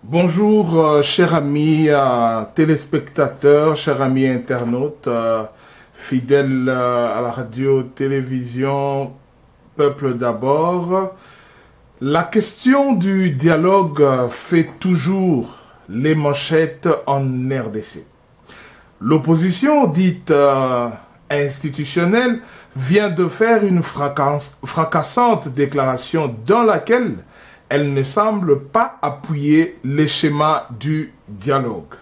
Bonjour, chers amis téléspectateurs, chers amis internautes, fidèles à la radio-télévision Peuple d'abord. La question du dialogue fait toujours les manchettes en RDC. L'opposition dite institutionnelle vient de faire une fracassante déclaration dans laquelle elle ne semble pas appuyer les schémas du dialogue.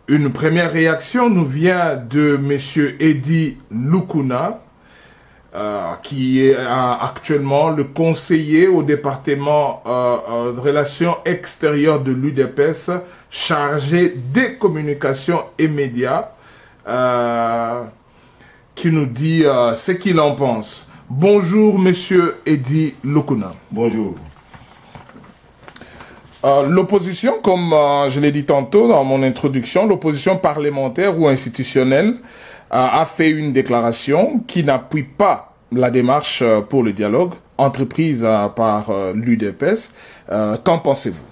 Une première réaction nous vient de M. Eddy Lukuna, qui est actuellement le conseiller au département de relations extérieures de l'UDPS, chargé des communications et médias, qui nous dit ce qu'il en pense. Bonjour, M. Eddy Lukuna. Bonjour. L'opposition, comme je l'ai dit tantôt dans mon introduction, l'opposition parlementaire ou institutionnelle a fait une déclaration qui n'appuie pas la démarche pour le dialogue entreprise par l'UDPS. Qu'en pensez-vous?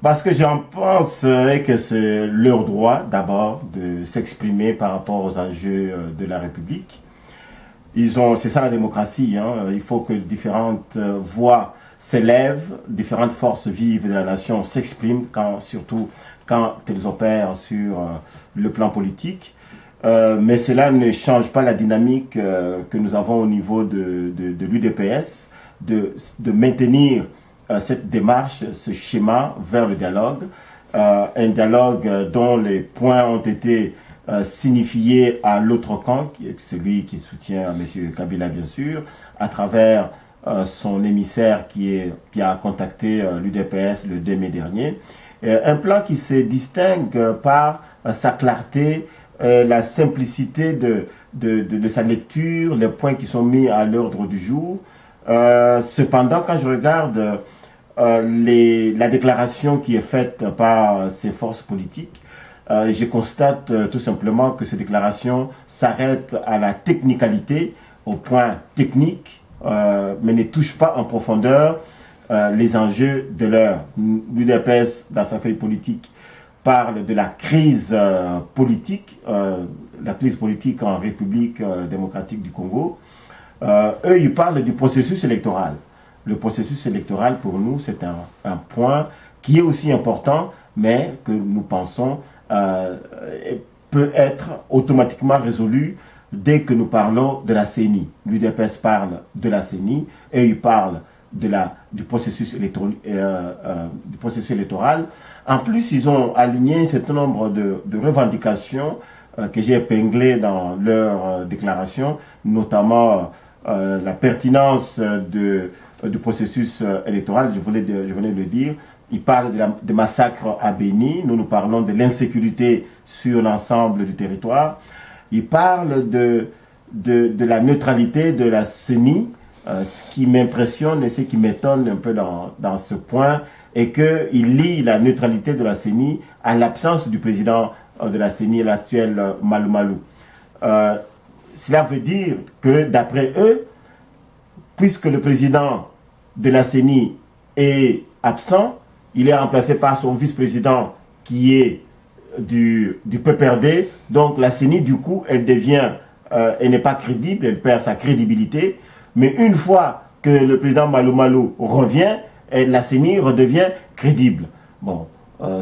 Parce que j'en pense que c'est leur droit d'abord de s'exprimer par rapport aux enjeux de la République. C'est ça la démocratie, hein. Il faut que différentes voix s'élèvent, différentes forces vives de la nation s'expriment, surtout quand elles opèrent sur le plan politique. Mais cela ne change pas la dynamique que nous avons au niveau de l'UDPS, de maintenir cette démarche, ce schéma vers le dialogue. Un dialogue dont les points ont été signifiés à l'autre camp, celui qui soutient M. Kabila bien sûr, à travers son émissaire qui a contacté l'UDPS le 2 mai dernier. Un plan qui se distingue par sa clarté, la simplicité de sa lecture, les points qui sont mis à l'ordre du jour. Cependant, quand je regarde la déclaration qui est faite par ces forces politiques, je constate tout simplement que ces déclarations s'arrêtent à la technicalité, au point technique, mais ne touche pas en profondeur les enjeux de l'heure. L'UDPS, dans sa feuille politique, parle de la crise politique en République démocratique du Congo. Eux, ils parlent du processus électoral. Le processus électoral, pour nous, c'est un point qui est aussi important, mais que nous pensons peut être automatiquement résolu dès que nous parlons de la CENI. L'UDPS parle de la CENI et il parle du processus électoral. En plus, ils ont aligné un certain nombre de revendications que j'ai épinglées dans leur déclaration, notamment la pertinence du processus électoral, je venais de le dire. Ils parlent de massacres à Béni, nous parlons de l'insécurité sur l'ensemble du territoire. Il parle de la neutralité de la CENI. Ce qui m'impressionne et ce qui m'étonne un peu dans ce point est qu'il lie la neutralité de la CENI à l'absence du président de la CENI, l'actuel Malou Malou. Cela veut dire que d'après eux, puisque le président de la CENI est absent, il est remplacé par son vice-président qui est du PPRD. Donc la CENI, du coup, elle n'est pas crédible, elle perd sa crédibilité. Mais une fois que le président Malou Malou revient, la CENI redevient crédible. Bon,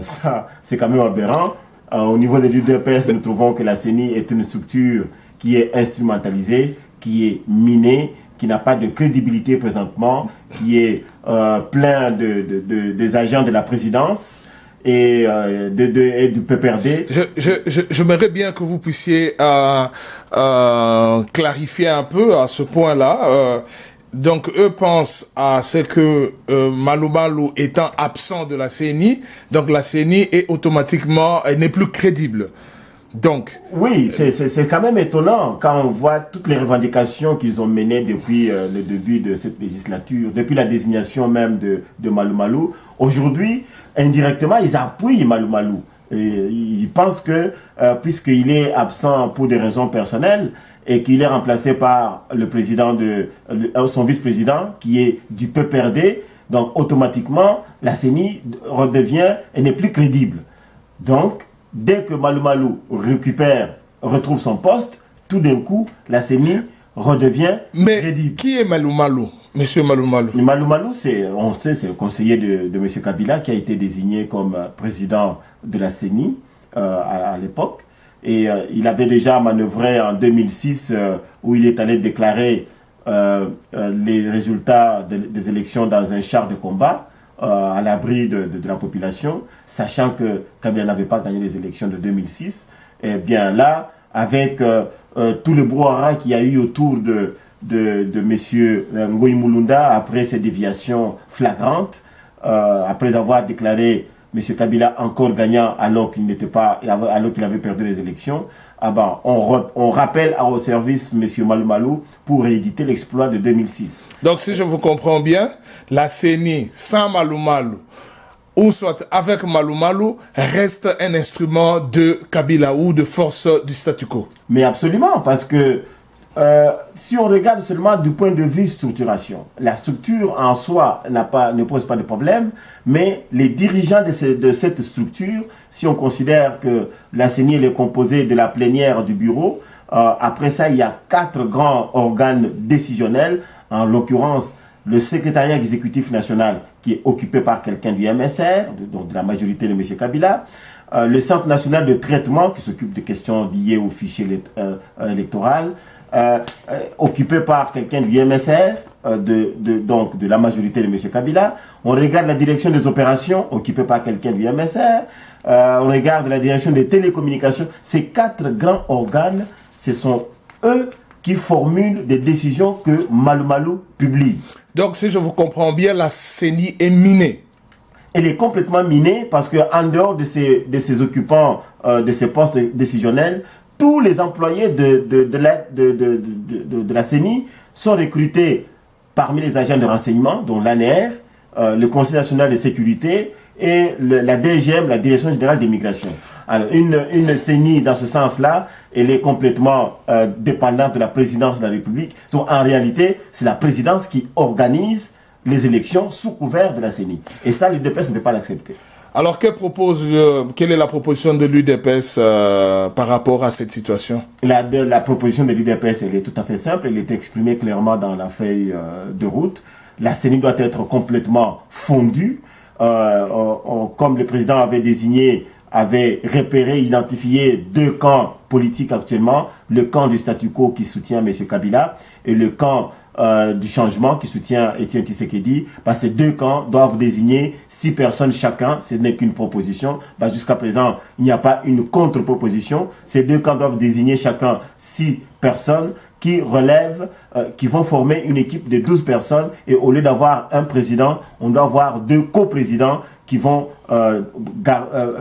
ça, c'est quand même aberrant. Au niveau de l'UDPS, nous trouvons que la CENI est une structure qui est instrumentalisée, qui est minée, qui n'a pas de crédibilité présentement, qui est plein des agents de la présidence et du PPRD. J'aimerais bien que vous puissiez clarifier un peu à ce point-là. Donc, eux pensent à ce que Malou Malou étant absent de la CENI, donc la CENI est automatiquement, elle n'est plus crédible. Donc, oui, c'est quand même étonnant quand on voit toutes les revendications qu'ils ont menées depuis le début de cette législature, depuis la désignation même de Malou Malou. Aujourd'hui, indirectement, ils appuient Malou Malou. Et ils pensent que, puisqu'il est absent pour des raisons personnelles, et qu'il est remplacé par le président son vice-président, qui est du PPRD, Donc, automatiquement, la CENI redevient et n'est plus crédible. Donc, dès que Malou Malou retrouve son poste, tout d'un coup, la CENI redevient crédible. Qui est Malou Malou, Monsieur Malou Malou? Malou Malou, on sait, c'est le conseiller de M. Kabila qui a été désigné comme président de la CENI à l'époque. Et il avait déjà manœuvré en 2006 où il est allé déclarer les résultats des élections dans un char de combat à l'abri de la population, sachant que Kabila n'avait pas gagné les élections de 2006. Et bien là, avec tout le brouhaha qu'il y a eu autour de M. Ngoï Mulunda après ces déviations flagrantes, après avoir déclaré M. Kabila encore gagnant alors qu'il n'était pas, alors qu'il avait perdu les élections, on rappelle au service M. Malou Malou pour rééditer l'exploit de 2006. Donc si je vous comprends bien, la CENI sans Malou Malou, ou soit avec Malou Malou, reste un instrument de Kabila ou de force du statu quo. Mais absolument, parce que si on regarde seulement du point de vue structuration, la structure en soi ne pose pas de problème, mais les dirigeants de cette structure, si on considère que la CENI est composée de la plénière du bureau, après ça, il y a 4 grands organes décisionnels, en l'occurrence le secrétariat exécutif national qui est occupé par quelqu'un du MSR, donc de la majorité de M. Kabila, le Centre national de traitement qui s'occupe des questions liées au fichier électoral, occupé par quelqu'un du MSR, donc de la majorité de M. Kabila. On regarde la direction des opérations, occupée par quelqu'un du MSR. On regarde la direction des télécommunications. Ces 4 grands organes, ce sont eux qui formulent des décisions que Malou Malou publie. Donc, si je vous comprends bien, la CENI est minée. Elle est complètement minée parce qu'en dehors de ces occupants de ces postes décisionnels, tous les employés de la CENI sont recrutés parmi les agents de renseignement, dont l'ANR, le Conseil national de sécurité et la DGM, la Direction générale des migrations. Alors, une CENI, dans ce sens-là, elle est complètement dépendante de la présidence de la République. Donc, en réalité, c'est la présidence qui organise les élections sous couvert de la CENI. Et ça, l'UDPS ne peut pas l'accepter. Alors, quelle est la proposition de l'UDPS par rapport à cette situation? La proposition de l'UDPS, elle est tout à fait simple. Elle est exprimée clairement dans la feuille de route. La CENI doit être complètement fondue. Comme le président avait repéré, identifié 2 camps politiques actuellement. Le camp du statu quo qui soutient M. Kabila et le camp du changement qui soutient Étienne Tshisekedi. Ces 2 camps doivent désigner 6 personnes chacun. Ce n'est qu'une proposition. Jusqu'à présent, il n'y a pas une contre-proposition. Ces 2 camps doivent désigner chacun 6 personnes qui relèvent, qui vont former une équipe de 12 personnes. Et au lieu d'avoir un président, on doit avoir 2 coprésidents qui vont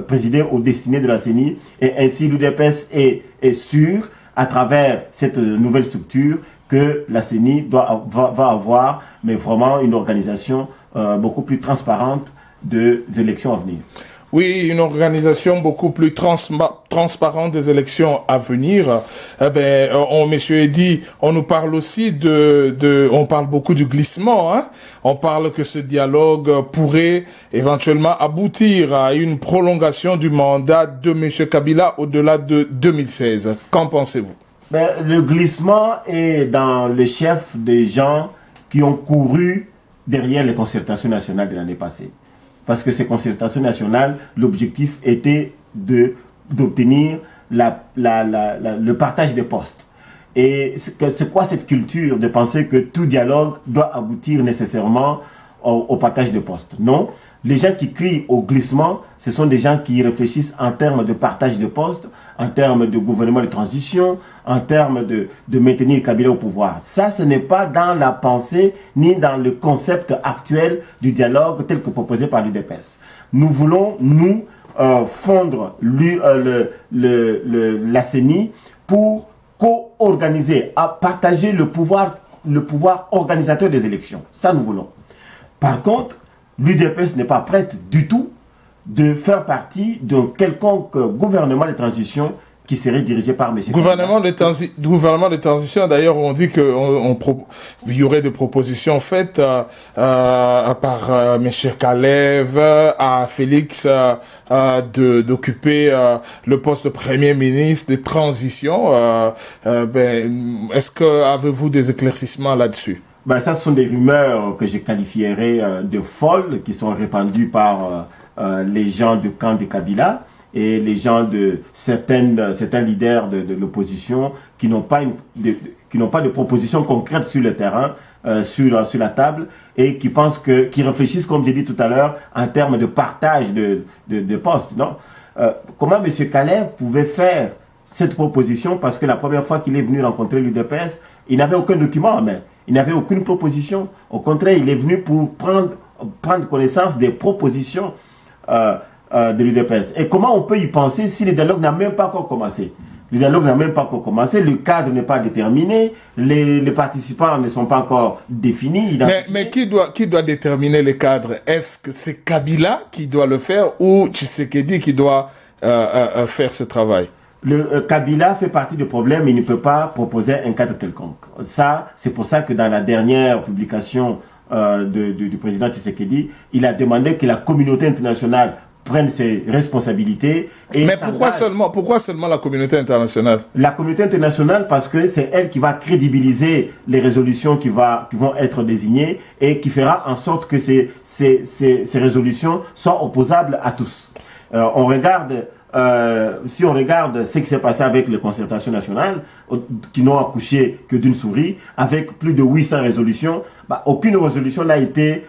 présider aux destinées de la CENI. Et ainsi, l'UDPS est sûr, à travers cette nouvelle structure, que la CENI va avoir, mais vraiment une organisation beaucoup plus transparente des élections à venir. Oui, une organisation beaucoup plus transparente des élections à venir. Monsieur Eddy, on nous parle aussi on parle beaucoup du glissement, hein. On parle que ce dialogue pourrait éventuellement aboutir à une prolongation du mandat de M. Kabila au-delà de 2016. Qu'en pensez-vous? Le glissement est dans le chef des gens qui ont couru derrière les concertations nationales de l'année passée. Parce que ces concertations nationales, l'objectif était d'obtenir le partage des postes. Et c'est quoi cette culture de penser que tout dialogue doit aboutir nécessairement au partage de postes? Non. Les gens qui crient au glissement, ce sont des gens qui réfléchissent en termes de partage de postes, en termes de gouvernement de transition, en termes de maintenir Kabila au pouvoir. Ça, ce n'est pas dans la pensée ni dans le concept actuel du dialogue tel que proposé par l'UDPS. Nous voulons, fondre la CENI pour co-organiser, à partager le pouvoir organisateur des élections. Ça, nous voulons. Par contre, l'UDPS n'est pas prête du tout de faire partie d'un quelconque gouvernement de transition qui serait dirigé par M. Gouvernement de transition, d'ailleurs, on dit il y aurait des propositions faites par M. Kalev à Félix d'occuper le poste de Premier ministre de transition. Est-ce que avez-vous des éclaircissements là-dessus? Ben, ça, ce sont des rumeurs que je qualifierais de folles, qui sont répandues par les gens du camp de Kabila et les gens de certains leaders de l'opposition qui n'ont pas de propositions concrètes sur le terrain, sur la table, et qui pensent qui réfléchissent, comme j'ai dit tout à l'heure, en termes de partage de postes, non? Comment M. Kalev pouvait faire cette proposition, parce que la première fois qu'il est venu rencontrer l'UDPS, il n'avait aucun document en main, il n'avait aucune proposition. Au contraire, il est venu pour prendre connaissance des propositions de l'UDPS. Et comment on peut y penser si le dialogue n'a même pas encore commencé? Le dialogue n'a même pas encore commencé, le cadre n'est pas déterminé, les participants ne sont pas encore définis. Mais qui doit déterminer les cadres? Est-ce que c'est Kabila qui doit le faire ou Tshisekedi qui doit faire ce travail? Kabila fait partie du problème, il ne peut pas proposer un cadre quelconque. Ça, c'est pour ça que dans la dernière publication du président Tshisekedi, il a demandé que la communauté internationale prenne ses responsabilités. Mais pourquoi seulement la communauté internationale? La communauté internationale, parce que c'est elle qui va crédibiliser les résolutions qui vont être désignées et qui fera en sorte que ces résolutions soient opposables à tous. Si on regarde ce qui s'est passé avec les concertations nationales, qui n'ont accouché que d'une souris, avec plus de 800 résolutions, aucune résolution n'a été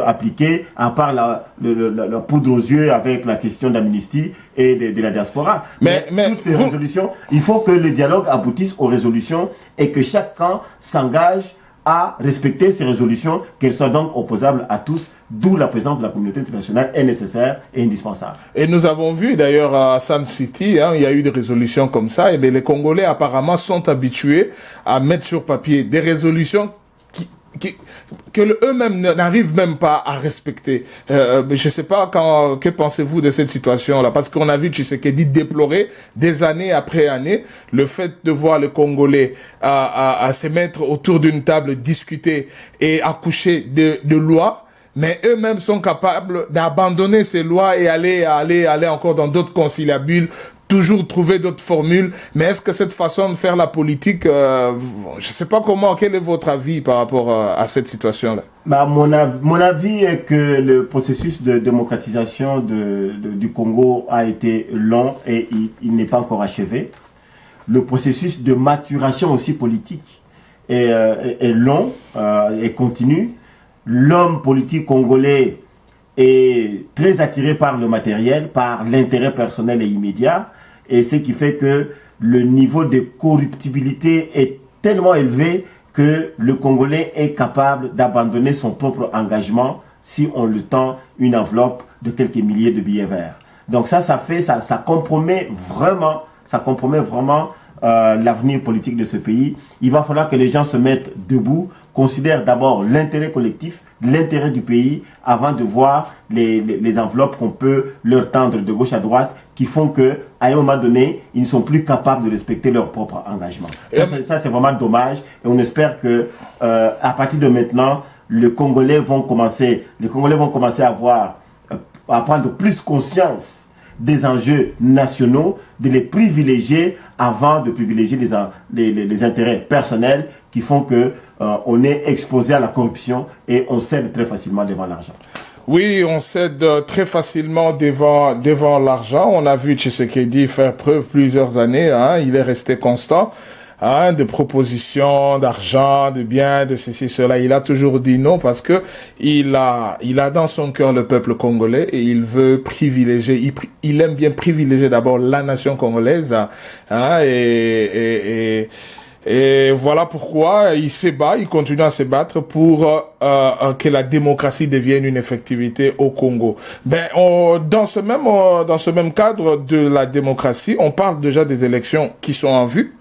appliquée, à part la poudre aux yeux avec la question d'amnistie et de la diaspora. Mais toutes ces résolutions, il faut que le dialogue aboutisse aux résolutions et que chaque camp s'engage à respecter ces résolutions, qu'elles soient donc opposables à tous, d'où la présence de la communauté internationale est nécessaire et indispensable. Et nous avons vu d'ailleurs à Sun City, il y a eu des résolutions comme ça, et les Congolais apparemment sont habitués à mettre sur papier des résolutions que eux-mêmes n'arrivent même pas à respecter. Je sais pas que pensez-vous de cette situation-là? Parce qu'on a vu Tshisekedi déplorer des années après années le fait de voir les Congolais à se mettre autour d'une table, discuter et accoucher de lois, mais eux-mêmes sont capables d'abandonner ces lois et aller encore dans d'autres conciliabules, toujours trouver d'autres formules. Mais est-ce que cette façon de faire la politique, je sais pas quel est votre avis par rapport à cette situation-là? Mon avis est que le processus de démocratisation du Congo a été long et il n'est pas encore achevé. Le processus de maturation aussi politique est long et continu. L'homme politique congolais est très attiré par le matériel, par l'intérêt personnel et immédiat, et ce qui fait que le niveau de corruptibilité est tellement élevé que le Congolais est capable d'abandonner son propre engagement si on lui tend une enveloppe de quelques milliers de billets verts. Donc ça compromet vraiment l'avenir politique de ce pays. Il va falloir que les gens se mettent debout, considèrent d'abord l'intérêt collectif, l'intérêt du pays, avant de voir les enveloppes qu'on peut leur tendre de gauche à droite, qui font que à un moment donné, ils ne sont plus capables de respecter leur propre engagement. Ça, c'est vraiment dommage. Et on espère que à partir de maintenant, les Congolais vont commencer à prendre plus conscience des enjeux nationaux, de les privilégier avant de privilégier les intérêts personnels qui font que on est exposé à la corruption et on cède très facilement devant l'argent. Oui, on cède très facilement devant l'argent. On a vu Tshisekedi faire preuve plusieurs années, il est resté constant. De propositions, d'argent, de biens, de ceci, cela. Il a toujours dit non parce que il a dans son cœur le peuple congolais et il veut privilégier, il aime bien privilégier d'abord la nation congolaise, et voilà pourquoi il se bat, il continue à se battre pour que la démocratie devienne une effectivité au Congo. Dans ce même cadre de la démocratie, on parle déjà des élections qui sont en vue.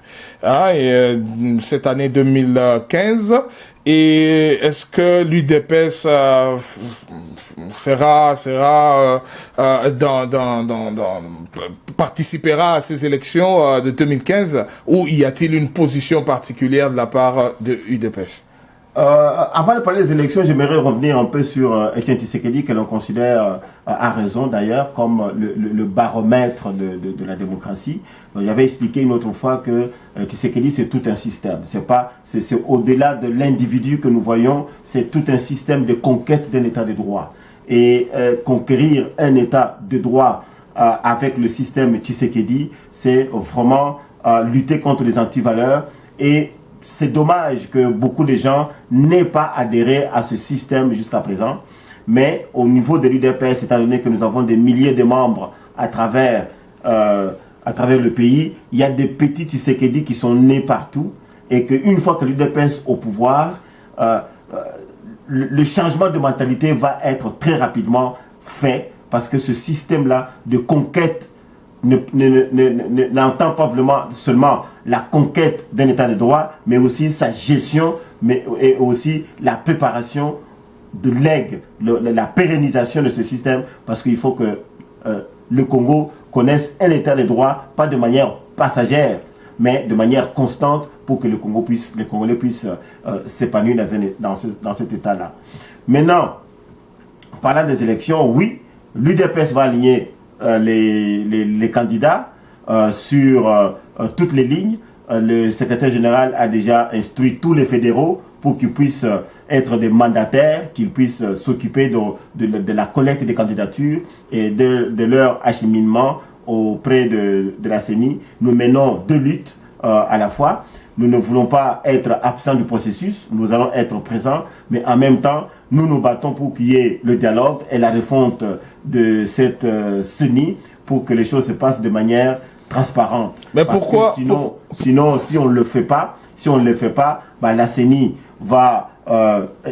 cette année 2015. Et est-ce que l'UDPS participera à ces élections de 2015, ou y a-t-il une position particulière de la part de l'UDPS? Avant de parler des élections, j'aimerais revenir un peu sur Etienne Tshisekedi, que l'on considère, à raison d'ailleurs, comme le baromètre de la démocratie. J'avais expliqué une autre fois que Tshisekedi, c'est tout un système. C'est au-delà de l'individu que nous voyons, c'est tout un système de conquête d'un état de droit. Et conquérir un état de droit avec le système Tshisekedi, c'est vraiment lutter contre les antivaleurs. Et c'est dommage que beaucoup de gens n'aient pas adhéré à ce système jusqu'à présent. Mais au niveau de l'UDPS, étant donné que nous avons des milliers de membres à travers le pays, il y a des petits Tshisekedi qui sont nés partout. Et qu'une fois que l'UDPS au pouvoir, le changement de mentalité va être très rapidement fait. Parce que ce système-là de conquête n'entend pas vraiment seulement la conquête d'un état de droit, mais aussi sa gestion, et aussi la préparation de l'aigle, la pérennisation de ce système, parce qu'il faut que le Congo connaisse un état de droit, pas de manière passagère, mais de manière constante, pour que les Congolais puissent s'épanouir dans cet état-là. Maintenant, parlant des élections, oui, l'UDPS va aligner les candidats sur toutes les lignes. Le secrétaire général a déjà instruit tous les fédéraux pour qu'ils puissent être des mandataires, qu'ils puissent s'occuper de la collecte des candidatures et de leur acheminement auprès de la CENI. Nous menons deux luttes à la fois. Nous ne voulons pas être absents du processus, nous allons être présents, mais en même temps, nous nous battons pour qu'il y ait le dialogue et la refonte de cette CENI pour que les choses se passent de manière transparente. Mais pourquoi sinon, si on ne le fait pas, la CENI va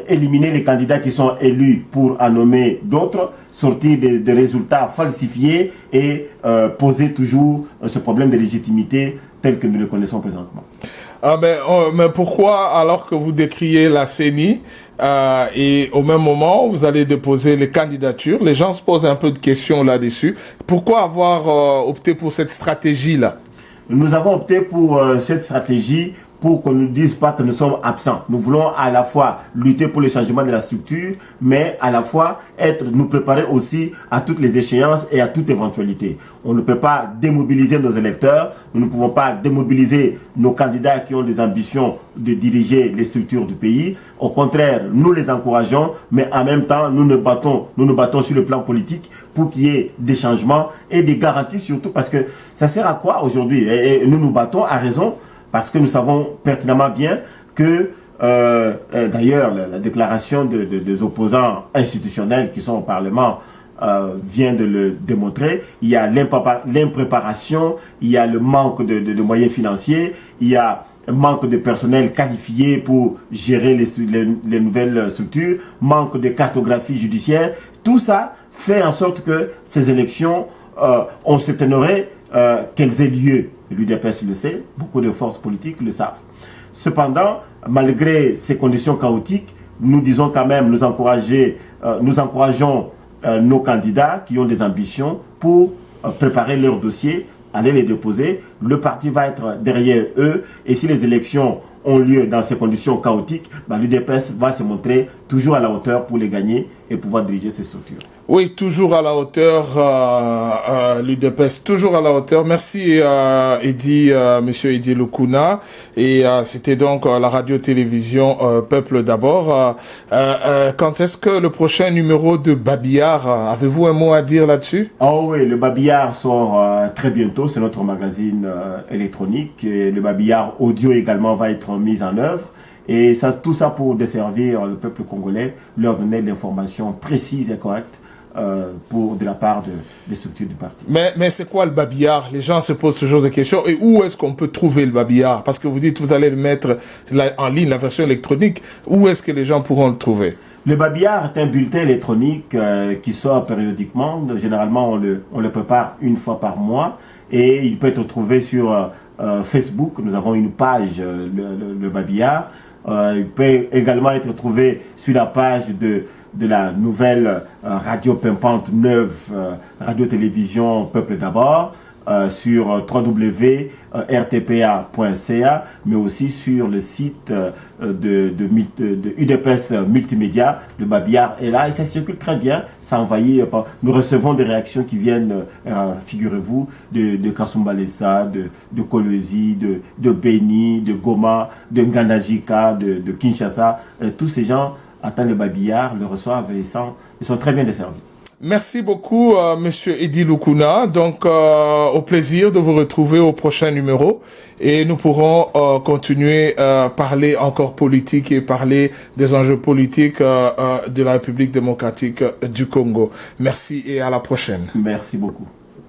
éliminer les candidats qui sont élus pour en nommer d'autres, sortir des résultats falsifiés et poser toujours ce problème de légitimité tel que nous le connaissons présentement. Mais pourquoi, alors que vous décriez la CENI, et au même moment, vous allez déposer les candidatures, les gens se posent un peu de questions là-dessus. Pourquoi avoir opté pour cette stratégie-là? Nous avons opté pour cette stratégie pour qu'on ne dise pas que nous sommes absents. Nous voulons à la fois lutter pour le changement de la structure, mais à la fois nous préparer aussi à toutes les échéances et à toute éventualité. On ne peut pas démobiliser nos électeurs, nous ne pouvons pas démobiliser nos candidats qui ont des ambitions de diriger les structures du pays. Au contraire, nous les encourageons, mais en même temps, nous nous battons sur le plan politique pour qu'il y ait des changements et des garanties surtout, parce que ça sert à quoi aujourd'hui? Et nous nous battons à raison, parce que nous savons pertinemment bien que, d'ailleurs, la déclaration des opposants institutionnels qui sont au Parlement vient de le démontrer. Il y a l'impréparation, il y a le manque de moyens financiers, il y a un manque de personnel qualifié pour gérer les nouvelles structures, manque de cartographie judiciaire. Tout ça fait en sorte que ces élections, on s'étonnerait qu'elles aient lieu. L'UDPS le sait, beaucoup de forces politiques le savent. Cependant, malgré ces conditions chaotiques, nous disons quand même, nous encourageons nos candidats qui ont des ambitions pour préparer leur dossier, aller les déposer. Le parti va être derrière eux, et si les élections ont lieu dans ces conditions chaotiques, l'UDPS va se montrer toujours à la hauteur pour les gagner et pouvoir diriger ces structures. Oui, toujours à la hauteur, l'UDPS, toujours à la hauteur. Merci, Monsieur Eddy Lukuna. Et c'était donc la radio-télévision Peuple d'abord. Quand est-ce que le prochain numéro de Babillard, avez-vous un mot à dire là-dessus? Oh oui, le Babillard sort très bientôt. C'est notre magazine électronique. Et le Babillard audio également va être mis en œuvre. Et tout ça pour desservir le peuple congolais, leur donner l'information précise et correcte de la part des structures du parti. Mais c'est quoi le Babillard? Les gens se posent ce genre de questions. Et où est-ce qu'on peut trouver le Babillard? Parce que vous dites que vous allez le mettre en ligne, la version électronique. Où est-ce que les gens pourront le trouver? Le Babillard est un bulletin électronique qui sort périodiquement. Généralement, on le prépare une fois par mois. Et il peut être trouvé sur Facebook, nous avons une page, le Babillard. Il peut également être trouvé sur la page de la nouvelle radio pimpante neuve, radio-télévision Peuple d'abord, sur www.rtpa.ca, mais aussi sur le site de UDPS Multimédia. Le Babillard est là et ça circule très bien, ça envahit. Nous recevons des réactions qui viennent, figurez-vous, de Kasumbalesa, de Kolwezi, de Beni, de Goma, de Ngandajika, de Kinshasa. Tous ces gens attendent le Babillard, le reçoivent et ils sont très bien desservis. Merci beaucoup, Monsieur Edi Lukuna. Donc, au plaisir de vous retrouver au prochain numéro et nous pourrons continuer à parler encore politique et parler des enjeux politiques de la République démocratique du Congo. Merci et à la prochaine. Merci beaucoup.